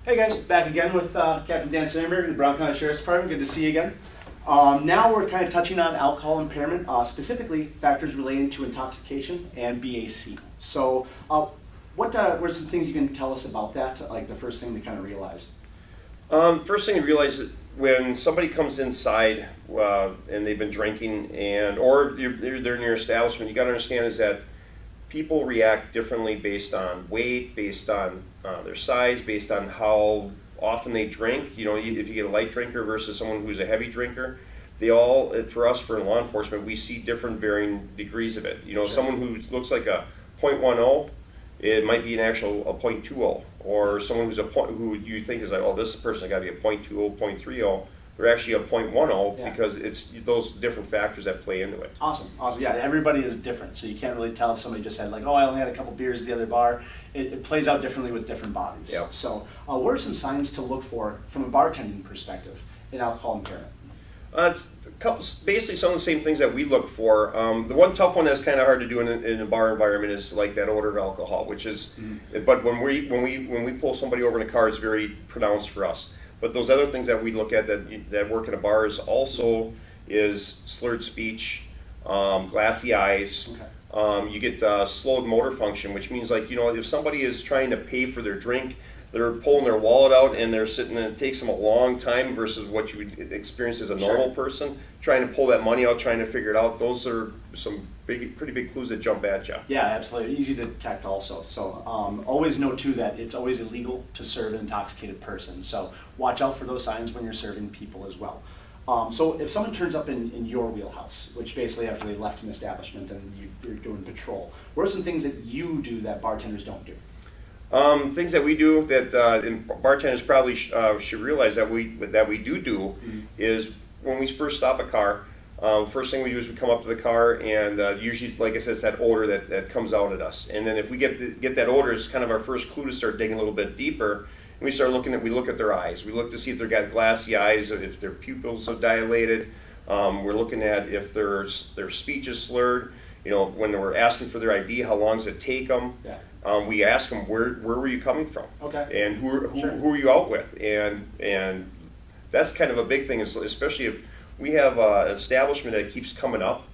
Hey guys, back again with Captain Dan Sandberg of the Brown County Sheriff's Department. Good to see you again. Now we're kind of touching on alcohol impairment, specifically factors relating to intoxication and BAC. So what are some things you can tell us about that, like the first thing to kind of realize? First thing to realize is when somebody comes inside and they've been drinking or they're in your establishment, you got to understand is that people react differently based on weight, based on their size, based on how often they drink. You know, if you get a light drinker versus someone who's a heavy drinker, they all, for us, for law enforcement, we see different varying degrees of it. You know, someone who looks like a .10, it might be an actual a .20, or someone who's who you think is like, oh, this person got to be a .20, .30. They're actually a .10 because it's those different factors that play into it. Awesome. Yeah, everybody is different, so you can't really tell if somebody just had like, oh, I only had a couple beers at the other bar. It plays out differently with different bodies. Yeah. So what are some signs to look for from a bartending perspective in alcohol impairment? It's basically some of the same things that we look for. The one tough one that's kind of hard to do in a bar environment is like that odor of alcohol, which is, but when we pull somebody over in a car, it's very pronounced for us. But those other things that we look at that work in a bar is slurred speech, glassy eyes. Okay. You get slowed motor function, which means like, you know, if somebody is trying to pay for their drink, they're pulling their wallet out and they're sitting and it takes them a long time versus what you would experience as a normal person, trying to pull that money out, trying to figure it out. Those are some pretty big clues that jump at you. Yeah, absolutely. Easy to detect also. So always know too that it's always illegal to serve an intoxicated person. So watch out for those signs when you're serving people as well. So if someone turns up in your wheelhouse, which basically after they left an establishment and you're doing patrol, what are some things that you do that bartenders don't do? Things that we do that bartenders probably should realize that we do is when we first stop a car, first thing we do is we come up to the car and usually, like I said, it's that odor that comes out at us. And then if we get that odor, it's kind of our first clue to start digging a little bit deeper. And we look at their eyes. We look to see if they've got glassy eyes, if their pupils are dilated. We're looking at if their speech is slurred. You know, when we're asking for their ID, how long does it take them? Yeah. We ask them where were you coming from, okay, and who are you out with, and that's kind of a big thing, especially if we have an establishment that keeps coming up.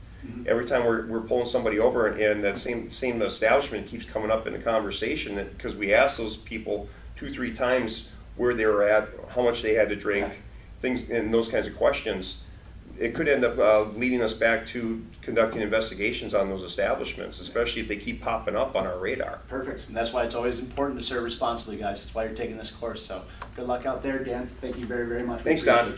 Every time we're pulling somebody over, and that same establishment keeps coming up in the conversation because we ask those people 2-3 times where they were at, how much they had to drink, things, and those kinds of questions. It could end up leading us back to conducting investigations on those establishments, especially if they keep popping up on our radar. Perfect. And that's why it's always important to serve responsibly, guys. That's why you're taking this course. So good luck out there, Dan. Thank you very, very much. Thanks, Don.